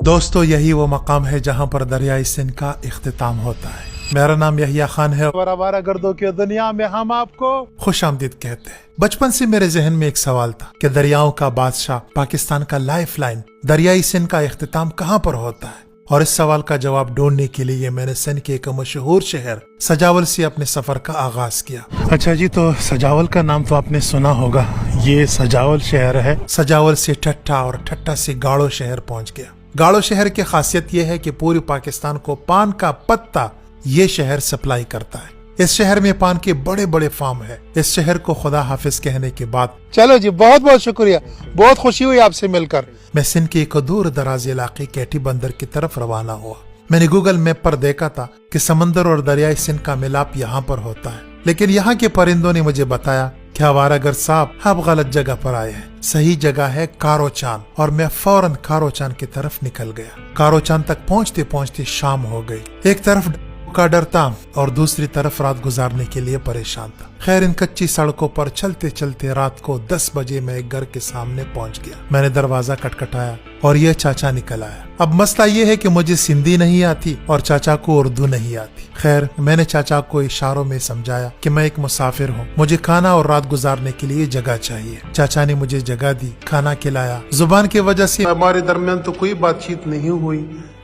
दोस्तों, यही वो मकाम है जहाँ पर दरियाई सिंध का इख्तिताम होता है। मेरा नाम यहिया खान है और आवारा गर्दों की दुनिया में हम आपको खुश आमदीद कहते हैं। बचपन से मेरे जहन में एक सवाल था कि दरियाओं का बादशाह, पाकिस्तान का लाइफ लाइन दरियाई सिंध का इख्तिताम कहाँ पर होता है, और इस सवाल का जवाब ढूंढने के लिए मैंने सिंध के एक मशहूर शहर सजावल से अपने सफर का आगाज किया। अच्छा जी, तो सजावल का नाम तो आपने सुना होगा। ये सजावल शहर है। सजावल से ठट्टा और ठट्टा से गाड़ो शहर पहुंच गया। गाड़ो शहर की खासियत यह है कि पूरे पाकिस्तान को पान का पत्ता ये शहर सप्लाई करता है। इस शहर में पान के बड़े बड़े फार्म है। इस शहर को खुदा हाफिज कहने के बाद चलो जी, बहुत बहुत शुक्रिया, बहुत खुशी हुई आपसे मिलकर। मैं सिंध के एक दूर दराज इलाके कैटी बंदर की तरफ रवाना हुआ। मैंने गूगल मैप पर देखा था कि समंदर और दरियाई सिंध का मिलाप यहाँ पर होता है, लेकिन यहाँ के परिंदों ने मुझे बताया कि आवारागर साहब, आप गलत जगह पर आए हैं। सही जगह है कारोचान। और मैं फौरन कारोचान की तरफ निकल गया। कारोचान तक पहुँचते पहुँचते शाम हो गई। एक तरफ का डरता और दूसरी तरफ रात गुजारने के लिए परेशान था। खैर, इन कच्ची सड़कों पर चलते चलते रात को 10 बजे मैं एक घर के सामने पहुंच गया। मैंने दरवाजा खटखटाया और ये चाचा निकल आया। अब मसला ये है कि मुझे सिंधी नहीं आती और चाचा को उर्दू नहीं आती। खैर, मैंने चाचा को इशारों में समझाया कि मैं एक मुसाफिर हूँ, मुझे खाना और रात गुजारने के लिए जगह चाहिए। चाचा ने मुझे जगह दी, खाना खिलाया। जुबान की वजह से हमारे दरमियान तो कोई बातचीत नहीं हुई।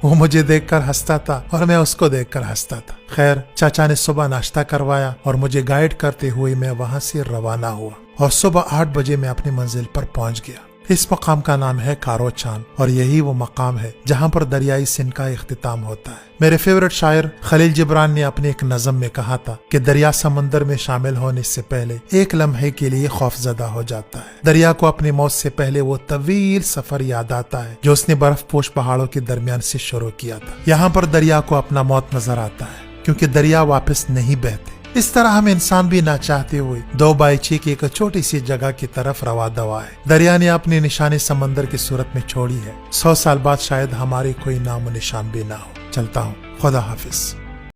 वो मुझे देखकर हंसता था और मैं उसको देखकर हंसता था। खैर, चाचा ने सुबह नाश्ता करवाया और मुझे गाइड करते हुए मैं वहाँ से रवाना हुआ और सुबह 8 बजे मैं अपनी मंजिल पर पहुँच गया। इस मकाम का नाम है कारोचान और यही वो मकाम है जहाँ पर दरियाई सिंध का इख्तिताम होता है। मेरे फेवरेट शायर खलील जिब्रान ने अपने एक नज़म में कहा था कि दरिया समंदर में शामिल होने से पहले एक लम्हे के लिए खौफजदा हो जाता है। दरिया को अपनी मौत से पहले वो तवील सफर याद आता है जो उसने बर्फ पोश पहाड़ों के दरमियान से शुरू किया था। यहाँ पर दरिया को अपना मौत नजर आता है क्योंकि दरिया वापस नहीं बहते। इस तरह हम इंसान भी ना चाहते हुए 2x6 की एक छोटी सी जगह की तरफ रवा दवा है। दरिया ने अपनी निशानी समंदर की सूरत में छोड़ी है। 100 साल बाद शायद हमारी कोई नामो निशान भी ना हो। चलता हूँ, खुदा हाफिज।